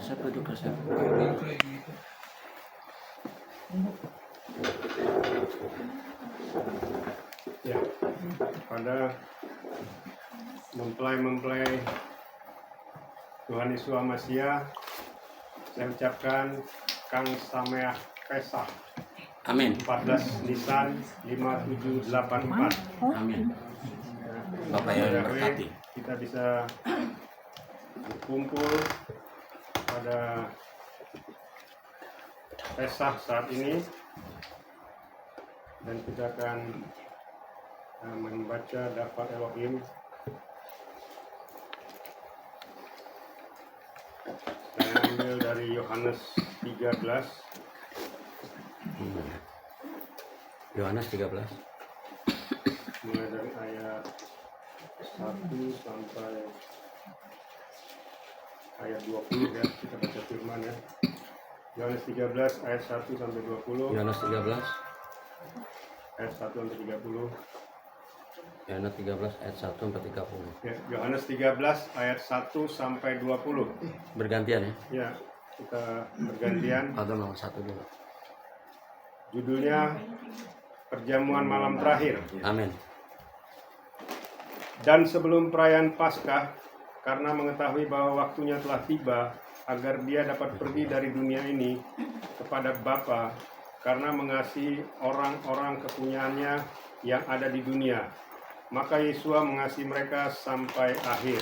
Siapa duduk siapa? Ya, pada mempelai Tuhan Yesus Masia, saya ucapkan Kang Sameah Pesah. Amin. 14 Nisan 5784. Amin. Bapak yang berkati. Kita bisa berkumpul pada Pesah saat ini dan kita akan membaca Dafa Elohim. Saya ambil dari Yohanes 13. Yohanes 13. Mulai dari ayat 1 sampai ayat 20 ya, kita baca firman ya. Yohanes 13 ayat 1 sampai 20. Yohanes 13. Ayat 1 sampai 30. Yohanes 13 ayat 1 sampai 30. Ya, Yohanes 13 ayat 1 sampai 20. Bergantian ya. Ya, kita bergantian. Atau nomor 1 dulu. Judulnya Perjamuan Malam Terakhir. Amin. Dan sebelum perayaan Paskah, karena mengetahui bahwa waktunya telah tiba agar dia dapat pergi dari dunia ini kepada Bapa, karena mengasihi orang-orang kepunyaannya yang ada di dunia, maka Yesua mengasihi mereka sampai akhir.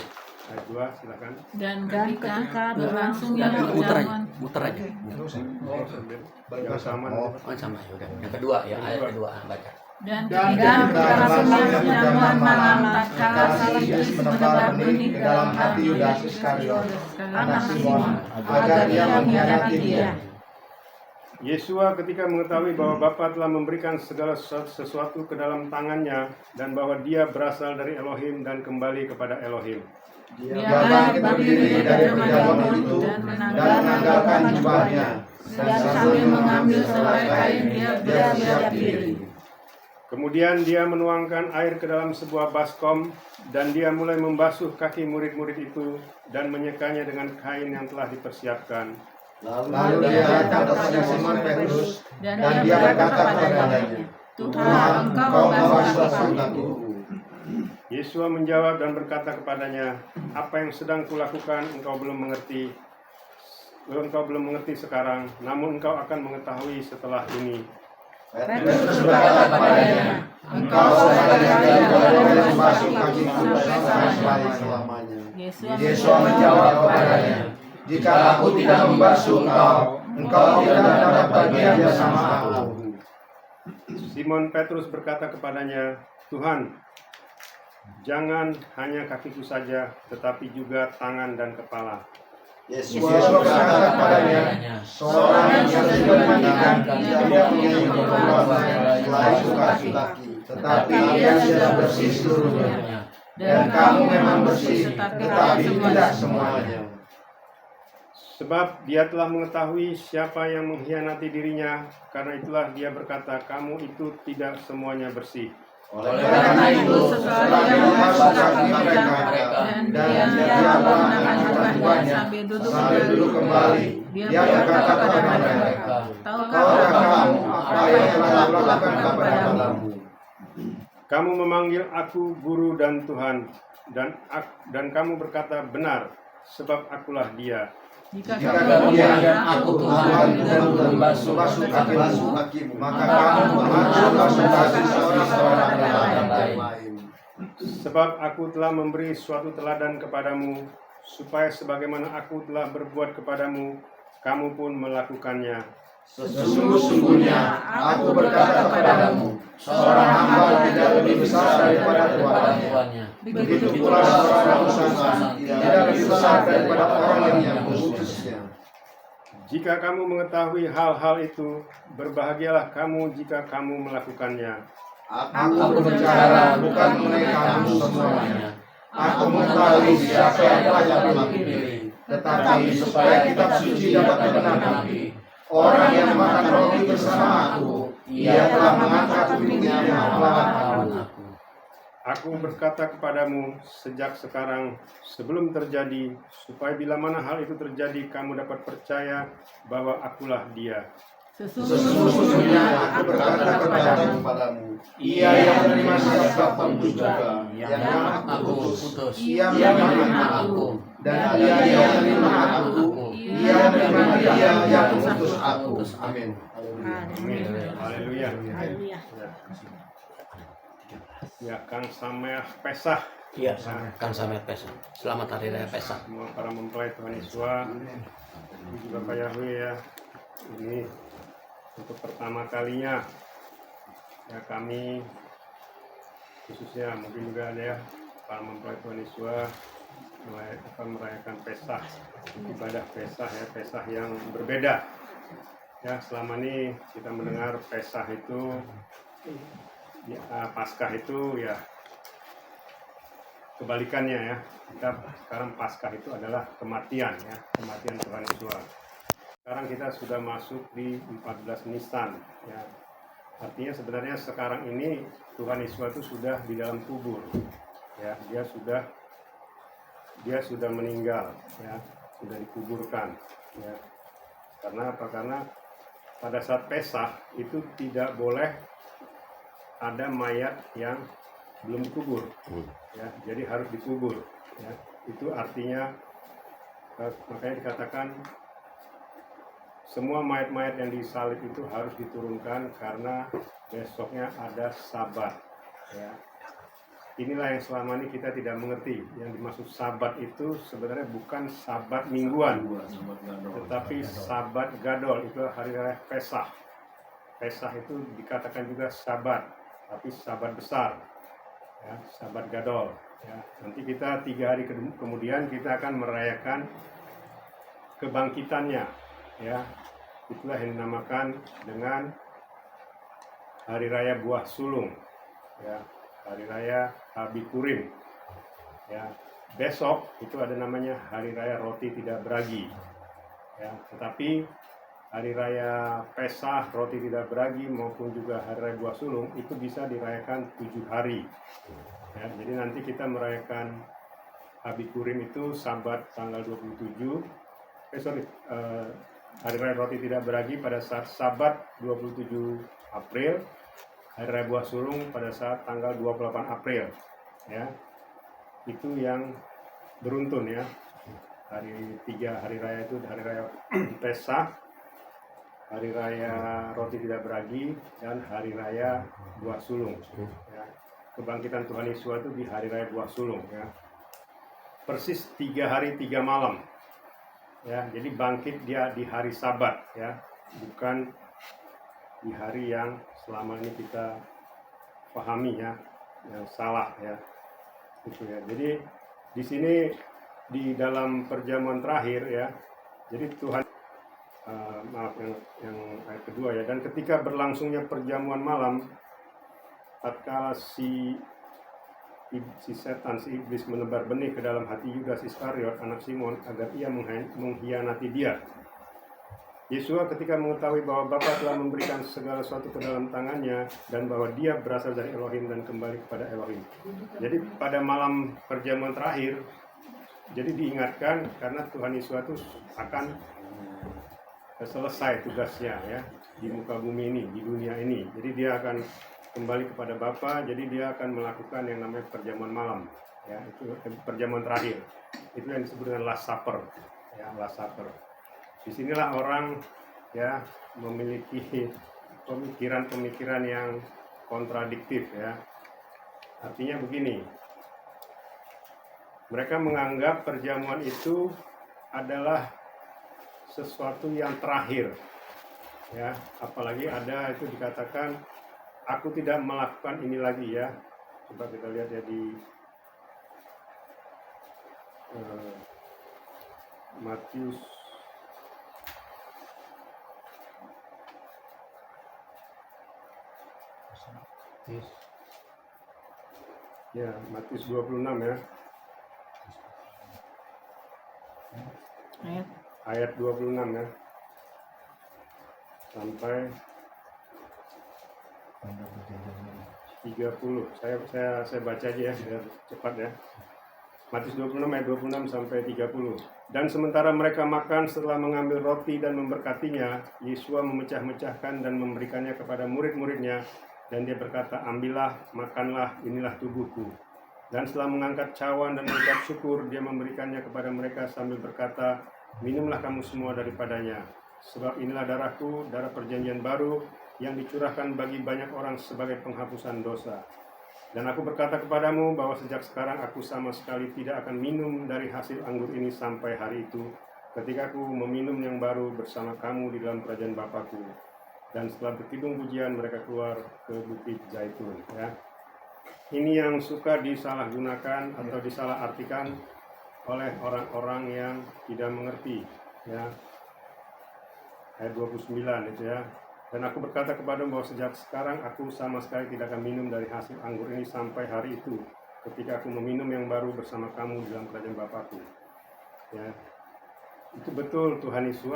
Ayat 2, silakan. Dan ketika berlangsungnya perjamuan, Muter aja. Yang sama. Oh, sama ya udah. Yang kedua ya, ayat kedua baca. dan ketika berlangsungnya perjamuan malam tatkala salib Yesus menebar benih dalam hati Yudas Iskariot, anak Simon, agar ia mengkhianati dia. Yesua ketika mengetahui bahwa Bapa telah memberikan segala sesuatu ke dalam tangannya dan bahwa dia berasal dari Elohim dan kembali kepada Elohim. Dia bangkit berdiri dari perjamuan itu dan menanggalkan jubahnya, dan sambil mengambil selai kain dia bersiap diri. Kemudian dia menuangkan air ke dalam sebuah baskom dan dia mulai membasuh kaki murid-murid itu dan menyekanya dengan kain yang telah dipersiapkan. Lalu dia datang kepada Simon Petrus Dan dan dia berkata kepadanya, Tuhan, engkau membasuh kakiku. Yesua menjawab dan berkata kepadanya, apa yang sedang kulakukan engkau belum mengerti sekarang, namun engkau akan mengetahui setelah ini. Petrus berkata kepadanya, engkau sekali-kali boleh membasuh kakiku sampai selamanya. Yesua menjawab kepadanya, jika aku tidak membasuh engkau tidak dapat bagian bersama aku. Simon Petrus berkata kepadanya, Tuhan, jangan hanya kakiku saja, tetapi juga tangan dan kepala. Yesus berkata kepadanya, seorang yang sudah dimandikan tidak mempunyai keperluan selain kaki, tetapi ia sudah bersih seluruhnya. Dan kamu memang bersih, tetapi tidak semuanya. Sebab dia telah mengetahui siapa yang mengkhianati dirinya, karena itulah dia berkata, kamu itu tidak semuanya bersih. Oleh karena itu, setelah dia membasuh kaki mereka, dan dia mengenakan jubahnya sambil duduk kembali, dia berkata kepada mereka, tahukah kamu apa yang telah aku lakukan kepadamu? Kamu memanggil aku guru dan Tuhan, dan kamu berkata benar, sebab akulah dia. Jika kemudian aku Tuhan dan membasuh kakimu, maka kamu harus membasuh kaki seorang yang lain. Sebab aku telah memberi suatu teladan kepadamu, supaya sebagaimana aku telah berbuat kepadamu, kamu pun melakukannya. Sesungguhnya aku berkata kepadamu, seorang hamba tidak lebih besar daripada tuannya. Begitu pula seorang utusan tidak lebih besar daripada orang yang mengutusnya. Jika kamu mengetahui hal-hal itu, berbahagialah kamu jika kamu melakukannya. Aku berbicara bukan mengenai kamu semuanya. Aku mengetahui siapa yang telah aku pilih, tetapi supaya kitab suci dapat digenapi. Orang yang makan roti bersama aku, ia telah mengangkat kupingnya melawan aku. Aku berkata kepadamu sejak sekarang sebelum terjadi, supaya bila mana hal itu terjadi, kamu dapat percaya bahwa akulah dia. Sesungguhnya aku berkata kepadamu, ia yang menerima siapapun juga yang aku utus, ia menerima aku, dan ia yang menerima aku, ia menerima dia yang mengutus aku. Amin. Amin. Haleluya. Haleluya. Ya, Kang Sameah Pesah. Iya, kan sampai Pesah. Selamat Hari Raya Pesah. Semua para mempelai Tuhan Yesus, puji Bapak Yahweh ya. Ini untuk pertama kalinya ya kami khususnya mungkin juga ada ya para mempelai Tuhan Yesus akan merayakan Pesah, ibadah Pesah ya, Pesah yang berbeda. Ya, selama ini kita mendengar Pesah itu ya, Paskah itu ya kebalikannya ya. Kita sekarang Paskah itu adalah kematian ya, kematian Tuhan Yesus. Sekarang kita sudah masuk di 14 Nisan ya. Artinya sebenarnya sekarang ini Tuhan Yesus itu sudah di dalam kubur. Ya, dia sudah meninggal ya, sudah dikuburkan ya. Karena apa? Karena pada saat Pesah itu tidak boleh ada mayat yang belum dikubur ya, jadi harus dikubur ya. Itu artinya makanya dikatakan semua mayat-mayat yang disalib itu harus diturunkan karena besoknya ada Sabat ya. Inilah yang selama ini kita tidak mengerti. Yang dimaksud Sabat itu sebenarnya bukan Sabat mingguan, tetapi Sabat Gadol, itu hari raya Pesah. Pesah itu dikatakan juga Sabat, tapi Sabat besar ya, Sabat Gadol ya. Nanti kita 3 hari kemudian kita akan merayakan kebangkitannya ya. Itulah yang dinamakan dengan hari raya buah sulung ya, hari raya Habikurim ya. Besok itu ada namanya hari raya roti tidak beragi ya. Tetapi hari raya Pesah, roti tidak beragi, maupun juga hari raya buah sulung itu bisa dirayakan 7 hari ya. Jadi nanti kita merayakan Habikurim itu Sabat tanggal 27 hari raya roti tidak beragi pada saat Sabat 27 April, hari raya buah sulung pada saat tanggal 28 April ya. Itu yang beruntun ya. Hari 3 hari raya itu hari raya Pesah, hari raya roti tidak beragi, dan hari raya buah sulung ya. Kebangkitan Tuhan Yesus itu di hari raya buah sulung ya. Persis 3 hari 3 malam ya. Jadi bangkit dia di hari Sabat ya, bukan di hari yang selama ini kita pahami ya, yang salah ya. Itu ya. Jadi di sini di dalam perjamuan terakhir ya. Jadi Tuhan maaf yang ayat kedua ya, dan ketika berlangsungnya perjamuan malam, tatkala si setan, si iblis menebar benih ke dalam hati Yudas Iskariot, anak Simon, agar ia mengkhianati dia. Yesus ketika mengetahui bahwa Bapa telah memberikan segala sesuatu ke dalam tangannya, dan bahwa dia berasal dari Elohim dan kembali kepada Elohim. Jadi pada malam perjamuan terakhir, jadi diingatkan karena Tuhan Yesus itu akan selesai tugasnya ya di muka bumi ini, di dunia ini. Jadi dia akan kembali kepada Bapa, jadi dia akan melakukan yang namanya perjamuan malam ya, itu perjamuan terakhir. Itu yang disebut dengan Last Supper ya, Last Supper. Disinilah orang ya memiliki pemikiran-pemikiran yang kontradiktif ya. Artinya begini, mereka menganggap perjamuan itu adalah sesuatu yang terakhir ya, apalagi ada itu dikatakan aku tidak melakukan ini lagi ya. Coba kita lihat ya di Matius ya, Matius 26 ya. Ayat 26 ya. Sampai 30 30. Saya baca aja ya biar cepat ya. Matius 26 ayat 26 sampai 30. Dan sementara mereka makan, setelah mengambil roti dan memberkatinya, Yesus memecah-mecahkan dan memberikannya kepada murid-muridnya, dan dia berkata, ambillah, makanlah, inilah tubuhku. Dan setelah mengangkat cawan dan mengucap syukur, dia memberikannya kepada mereka sambil berkata, minumlah kamu semua daripadanya, sebab inilah darahku, darah perjanjian baru, yang dicurahkan bagi banyak orang sebagai penghapusan dosa. Dan aku berkata kepadamu bahwa sejak sekarang aku sama sekali tidak akan minum dari hasil anggur ini sampai hari itu, ketika aku meminum yang baru bersama kamu di dalam kerajaan Bapakku. Dan setelah berkidung pujian, mereka keluar ke Bukit Zaitun. Ya. Ini yang suka disalahgunakan atau disalahartikan oleh orang-orang yang tidak mengerti. Ya. Ayat 29 itu ya. Dan aku berkata kepadamu bahwa sejak sekarang aku sama sekali tidak akan minum dari hasil anggur ini sampai hari itu, ketika aku meminum yang baru bersama kamu dalam kerajaan Bapakku. Ya, itu betul, Tuhan Yesus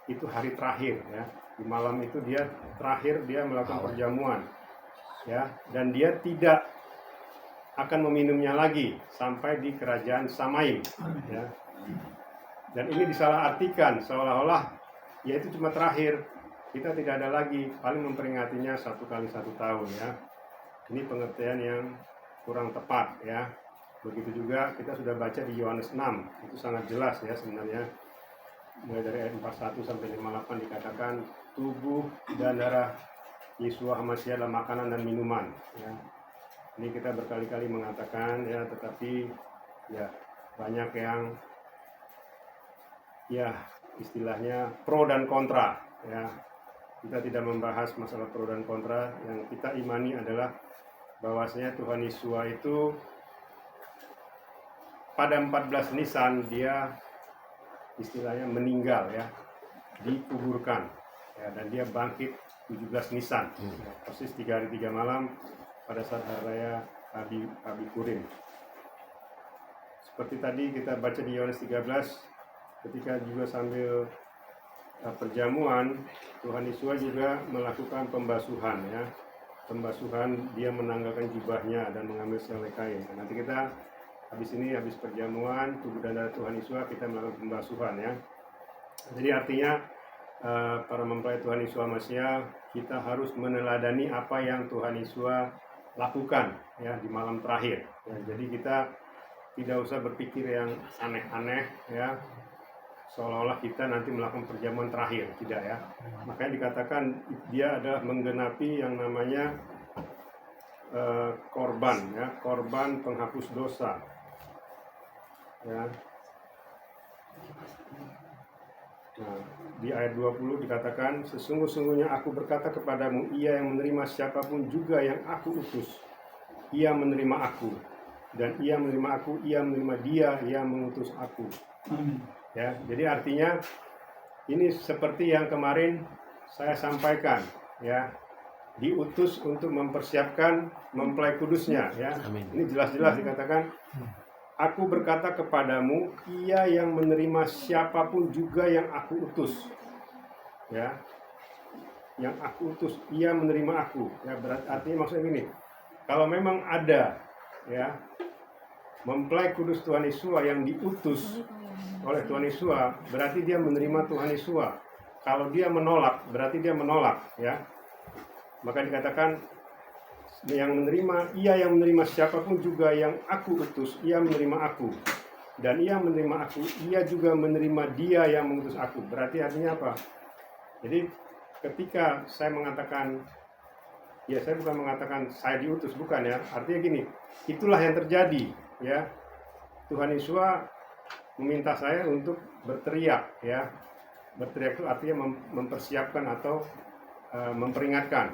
itu hari terakhir ya. Di malam itu dia terakhir dia melakukan perjamuan, ya, dan dia tidak akan meminumnya lagi sampai di kerajaan Samaim. Ya. Dan ini disalahartikan seolah-olah ya itu cuma terakhir. Kita tidak ada lagi, paling memperingatinya 1 kali 1 tahun ya. Ini pengertian yang kurang tepat ya. Begitu juga kita sudah baca di Yohanes 6, itu sangat jelas ya sebenarnya. Mulai dari ayat 41 sampai 58 dikatakan tubuh dan darah Yesus HaMashiach adalah makanan dan minuman ya. Ini kita berkali-kali mengatakan ya, tetapi ya banyak yang ya istilahnya pro dan kontra ya. Kita tidak membahas masalah pro dan kontra. Yang kita imani adalah bahwasanya Tuhan Yesus itu pada 14 Nisan dia istilahnya meninggal ya, dikuburkan ya, dan dia bangkit 17 Nisan ya, persis 3 hari 3 malam pada saat hari raya Abi-Kurim. Seperti tadi kita baca di Yohanes 13, ketika juga sambil perjamuan, Tuhan Yesus juga melakukan pembasuhan ya. Pembasuhan, dia menanggalkan jubahnya dan mengambil selai kain. Nah, nanti kita habis perjamuan tubuh dan darah Tuhan Yesus kita melakukan pembasuhan ya. Jadi artinya para mempelai Tuhan Yesus HaMashiach, kita harus meneladani apa yang Tuhan Yesus lakukan ya di malam terakhir. Ya, jadi kita tidak usah berpikir yang aneh-aneh ya. Seolah-olah kita nanti melakukan perjamuan terakhir, tidak ya. Makanya dikatakan dia adalah menggenapi yang namanya korban ya, korban penghapus dosa. Ya. Nah, di ayat 20 dikatakan, sesungguh-sungguhnya aku berkata kepadamu, ia yang menerima siapapun juga yang aku utus, ia menerima aku, dan ia menerima aku, ia menerima dia yang mengutus aku. Amin. Ya, jadi artinya ini seperti yang kemarin saya sampaikan ya, diutus untuk mempersiapkan mempelai kudusnya ya. Amin. Ini jelas-jelas dikatakan, aku berkata kepadamu, ia yang menerima siapapun juga yang aku utus ya, yang aku utus, ia menerima aku ya. Berarti artinya maksudnya gini, kalau memang ada ya mempelai kudus Tuhan Yesus yang diutus oleh Tuhan Yesus, berarti dia menerima Tuhan Yesus. Kalau dia menolak, berarti dia menolak ya. Maka dikatakan yang menerima, ia yang menerima siapapun juga yang aku utus, ia menerima aku, dan ia menerima aku, ia juga menerima dia yang mengutus aku. Berarti artinya apa? Jadi ketika saya mengatakan, ya saya bukan mengatakan saya diutus, bukan ya. Artinya gini, itulah yang terjadi ya. Tuhan Yesus meminta saya untuk berteriak ya. Berteriak itu artinya mempersiapkan atau memperingatkan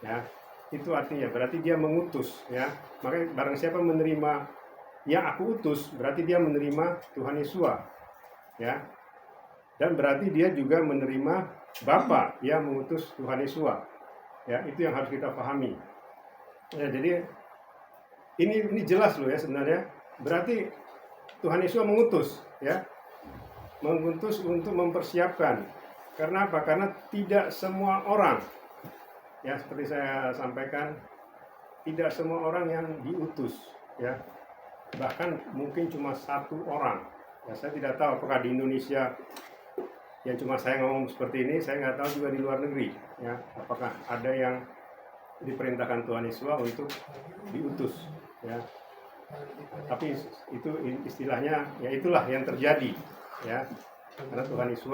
ya. Itu artinya berarti dia mengutus ya. Makanya barang siapa menerima yang aku utus, berarti dia menerima Tuhan Yesus ya. Dan berarti dia juga menerima Bapa yang mengutus Tuhan Yesus ya. Itu yang harus kita pahami ya. Jadi ini jelas loh ya sebenarnya. Berarti Tuhan Yesus mengutus ya, mengutus untuk mempersiapkan. Karena apa? Karena tidak semua orang ya, seperti saya sampaikan, tidak semua orang yang diutus, ya. Bahkan mungkin cuma satu orang. Ya, saya tidak tahu apakah di Indonesia yang cuma saya ngomong seperti ini, saya nggak tahu juga di luar negeri, ya. Apakah ada yang diperintahkan Tuhan Yesus untuk diutus, ya. Tapi itu istilahnya, ya itulah yang terjadi, ya. Karena Tuhan Yesus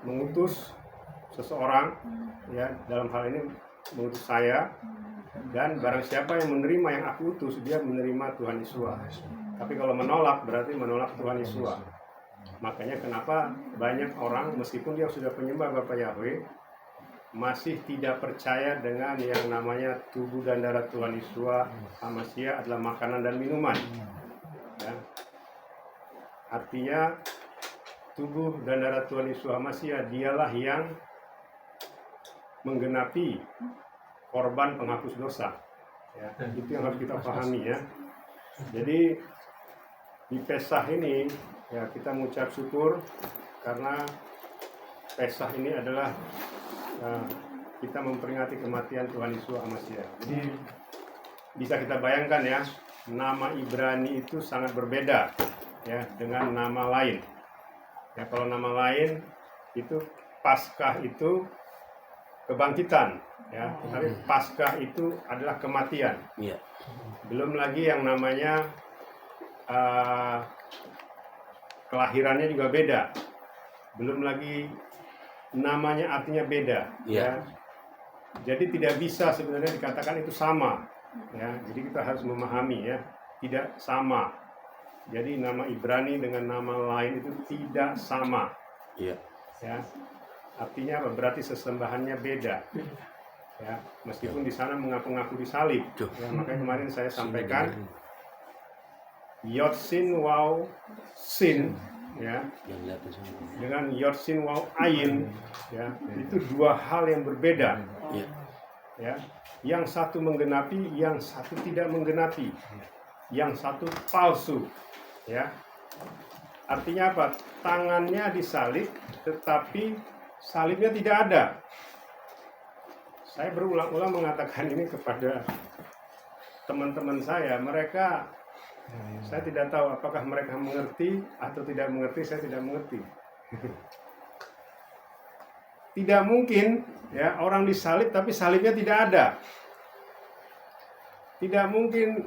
mengutus seseorang, ya, dalam hal ini mengutus saya, dan barang siapa yang menerima yang aku utus, dia menerima Tuhan Yesus. Tapi kalau menolak, berarti menolak Tuhan Yesus. Makanya kenapa banyak orang meskipun dia sudah penyembah Bapa Yahweh, masih tidak percaya dengan yang namanya tubuh dan darah Tuhan Yesus Hamasia adalah makanan dan minuman, ya. Artinya tubuh dan darah Tuhan Yesus Hamasia dialah yang menggenapi korban penghapus dosa, ya. Itu yang harus kita pahami, ya. Jadi di Pesah ini, ya, kita mengucap syukur karena Pesah ini adalah kita memperingati kematian Tuhan Yesus Hamasia. Jadi bisa kita bayangkan, ya, nama Ibrani itu sangat berbeda, ya, dengan nama lain. Ya, kalau nama lain itu Paskah itu kebangkitan, ya, tapi Paskah itu adalah kematian. Iya. Belum lagi yang namanya kelahirannya juga beda. Belum lagi namanya artinya beda, ya. Jadi tidak bisa sebenarnya dikatakan itu sama, ya. Jadi kita harus memahami, ya, tidak sama. Jadi nama Ibrani dengan nama lain itu tidak sama, Iya. ya. Artinya apa? Berarti sesembahannya beda, ya. Meskipun di sana mengaku-ngaku disalib, ya. Makanya kemarin saya sampaikan Yod Sin Waw Sin, ya, dengan Yod Sin Waw Ayin, ya, itu dua hal yang berbeda, ya. Yang satu menggenapi, yang satu tidak menggenapi, yang satu palsu, ya. Artinya apa? Tangannya disalib, tetapi salibnya tidak ada. Saya berulang-ulang mengatakan ini kepada teman-teman saya. Mereka, saya tidak tahu apakah mereka mengerti atau tidak mengerti. Saya tidak mengerti. Tidak mungkin, ya, orang disalib tapi salibnya tidak ada. Tidak mungkin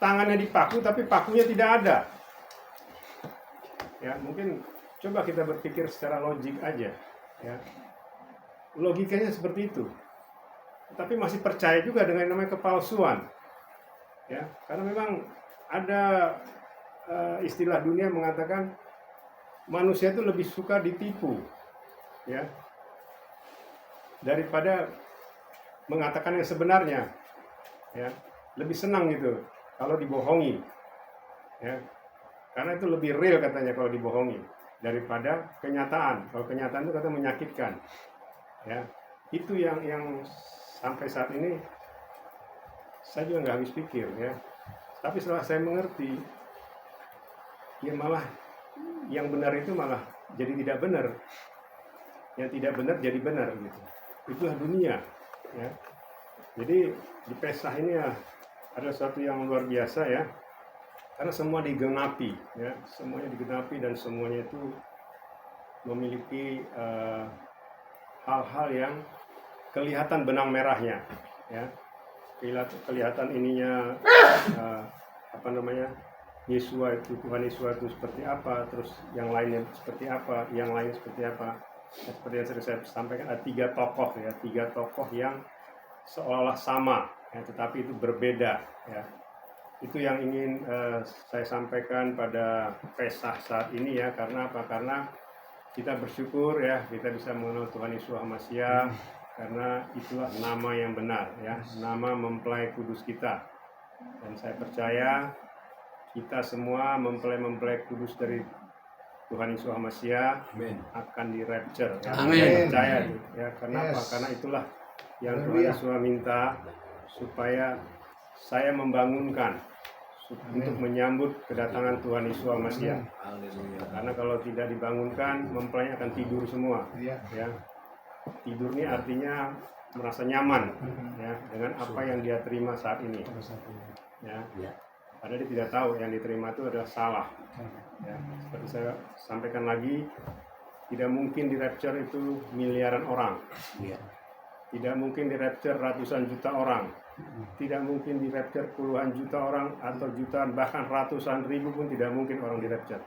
tangannya dipaku tapi pakunya tidak ada. Ya, mungkin coba kita berpikir secara logik aja, ya. Logikanya seperti itu. Tapi masih percaya juga dengan namanya kepalsuan, ya. Karena memang ada istilah dunia mengatakan manusia itu lebih suka ditipu, ya, daripada mengatakan yang sebenarnya, ya. Lebih senang gitu kalau dibohongi, ya. Karena itu lebih real katanya kalau dibohongi daripada kenyataan. Kalau kenyataan itu kata menyakitkan, ya. Itu yang sampai saat ini saya juga nggak habis pikir, ya. Tapi setelah saya mengerti, ya malah yang benar itu malah jadi tidak benar, yang tidak benar jadi benar, gitu. Itulah dunia, ya. Jadi di Pesah ini, ya, ada sesuatu yang luar biasa, ya. Karena semua digenapi, ya, semuanya digenapi dan semuanya itu memiliki hal-hal yang kelihatan benang merahnya, ya. Kelihatan ininya apa namanya, Yesua itu, Tuhan Yesus itu seperti apa, terus yang lainnya seperti apa, yang lain seperti apa. Ya, seperti yang saya sampaikan, ada tiga tokoh yang seolah-olah sama, ya, tetapi itu berbeda, ya. Itu yang ingin saya sampaikan pada Pesah saat ini, ya. Karena apa? Karena kita bersyukur, ya, kita bisa mengenal Tuhan Yesus Hamasia, karena itulah nama yang benar, ya, nama mempelai kudus kita. Dan saya percaya kita semua mempelai kudus dari Tuhan Yesus Hamasia akan di rapture, ya. Saya percaya, ya. Karena apa? Karena itulah yang Tuhan Yesus minta, supaya saya membangunkan untuk menyambut kedatangan Tuhan Yesus Hamasia. Karena kalau tidak dibangunkan, mempelainya akan tidur semua, ya. Tidur ini artinya merasa nyaman ya dengan apa yang dia terima saat ini. Ya. Ya. Padahal dia tidak tahu yang diterima itu adalah salah. Ya. Seperti saya sampaikan lagi, tidak mungkin di rapture itu miliaran orang. Ya. Tidak mungkin di rapture ratusan juta orang. Tidak mungkin di rapture puluhan juta orang atau jutaan bahkan ratusan ribu pun tidak mungkin orang di rapture.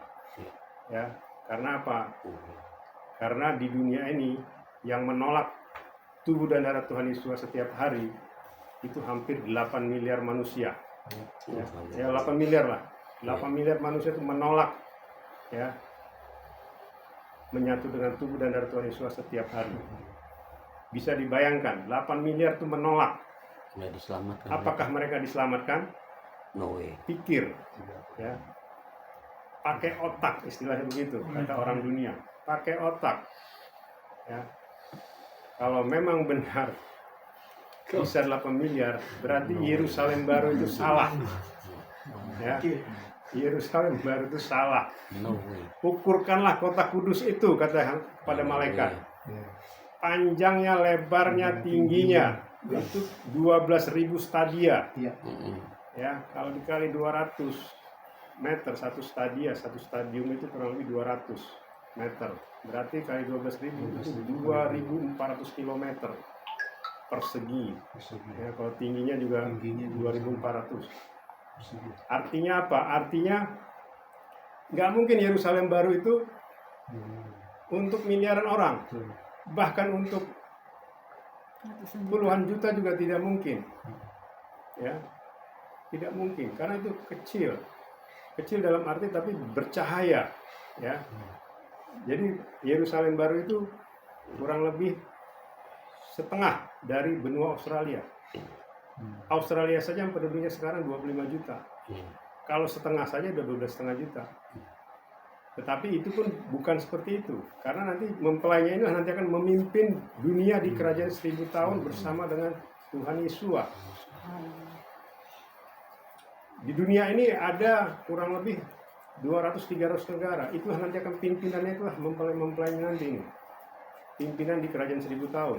Ya. Karena apa? Karena di dunia ini yang menolak tubuh dan darah Tuhan Yesus setiap hari itu hampir 8 miliar manusia. Ya 8 miliar lah. 8 miliar manusia itu menolak ya menyatu dengan tubuh dan darah Tuhan Yesus setiap hari. Bisa dibayangkan 8 miliar itu menolak. Nggak diselamatkan. Apakah mereka diselamatkan? No way. Pikir ya. Pakai otak, istilahnya begitu kata orang dunia. Pakai otak. Ya. Kalau memang benar bisa 8 miliar, berarti Yerusalem baru itu salah. Ya. Yerusalem baru itu salah. No way. Ukurkanlah kota kudus itu, kata pada malaikat. Panjangnya, lebarnya, tingginya itu 12.000 stadia. Ya, kalau dikali 200 meter satu stadia, satu stadium itu kurang lebih 200 meter. Berarti kali 12.000 itu 2.400 km persegi. Ya, kalau tingginya juga 2.400. Artinya apa? Artinya nggak mungkin Yerusalem baru itu untuk miliaran orang. Bahkan untuk puluhan juta juga tidak mungkin. Ya, tidak mungkin karena itu kecil. Kecil dalam arti tapi bercahaya. Ya. Jadi Yerusalem baru itu kurang lebih setengah dari benua Australia. Australia saja yang penduduknya sekarang 25 juta. Kalau setengah saja udah 12,5 juta. Tetapi itu pun bukan seperti itu. Karena nanti mempelainya ini nanti akan memimpin dunia di kerajaan 1000 tahun bersama dengan Tuhan Yesus. Di dunia ini ada kurang lebih 200-300 negara. Itulah nanti akan pimpinannya, itulah mempelai nanti ini. Pimpinan di kerajaan 1000 tahun.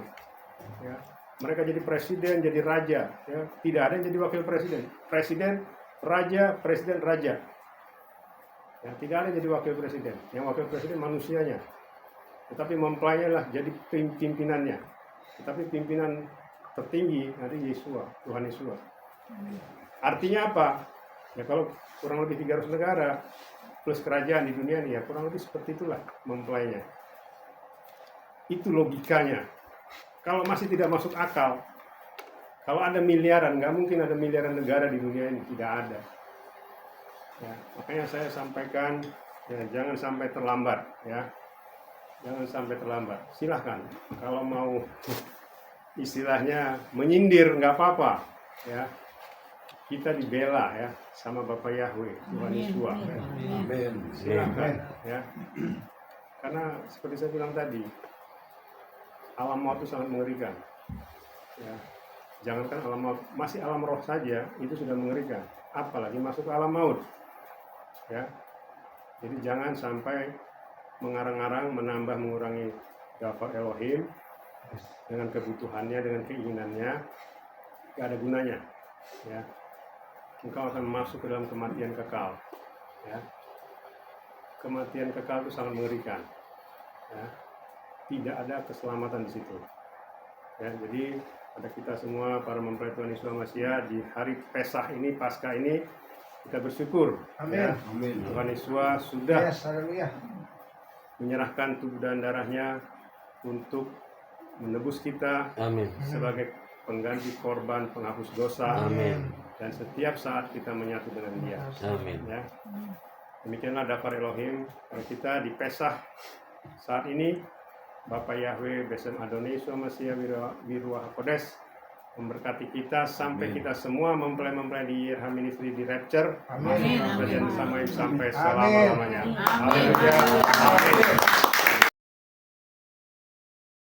Ya. Mereka jadi presiden, jadi raja. Ya. Tidak ada yang jadi wakil presiden. Presiden, raja, presiden, raja. Ya, tidak ada yang jadi wakil presiden. Yang wakil presiden manusianya. Tetapi mempelainya lah jadi pimpinannya. Tetapi pimpinan tertinggi nanti Yesus, Tuhan Yesus. Artinya apa? Ya kalau kurang lebih 300 negara plus kerajaan di dunia ini ya kurang lebih seperti itulah mempelainya. Itu logikanya. Kalau masih tidak masuk akal, kalau ada miliaran, nggak mungkin ada miliaran negara di dunia ini, tidak ada. Ya, makanya saya sampaikan, ya, jangan sampai terlambat, ya, jangan sampai terlambat. Silahkan, kalau mau istilahnya menyindir nggak apa-apa, ya. Kita dibela ya sama Bapak Yahweh, Tuhan Yesus. Amin. Silakan ya. Karena seperti saya bilang tadi, alam maut itu sangat mengerikan. Ya. Jangankan alam maut, masih alam roh saja itu sudah mengerikan. Apalagi masuk ke alam maut. Ya. Jadi jangan sampai mengarang-arang, menambah, mengurangi Dafar Elohim dengan kebutuhannya, dengan keinginannya, tidak ada gunanya. Ya. Engkau akan masuk ke dalam kematian kekal. Ya. Kematian kekal itu sangat mengerikan. Ya. Tidak ada keselamatan di situ. Ya, jadi pada kita semua para mempelai Tuhan Yesus Masiah di hari Pesah ini, Paskah ini, kita bersyukur. Amin. Ya. Amin. Tuhan Yesus sudah Haleluya. menyerahkan tubuh dan darahnya untuk menebus kita. Amin. Sebagai pengganti korban penghapus dosa. Amin. Dan setiap saat kita menyatu dengan Dia. Amin. Ya. Demikianlah Dafar Elohim kita di Pesah saat ini. Bapak Yahweh Besem Adonai Yeshua Masiah Wiruah Kodes memberkati kita sampai kita semua mempelai-mempelai di Yerham Ministry di Rapture. Amin. Masuk kerajaan bersama sampai Amin. selama-lamanya. Amin. Haleluya. Amin.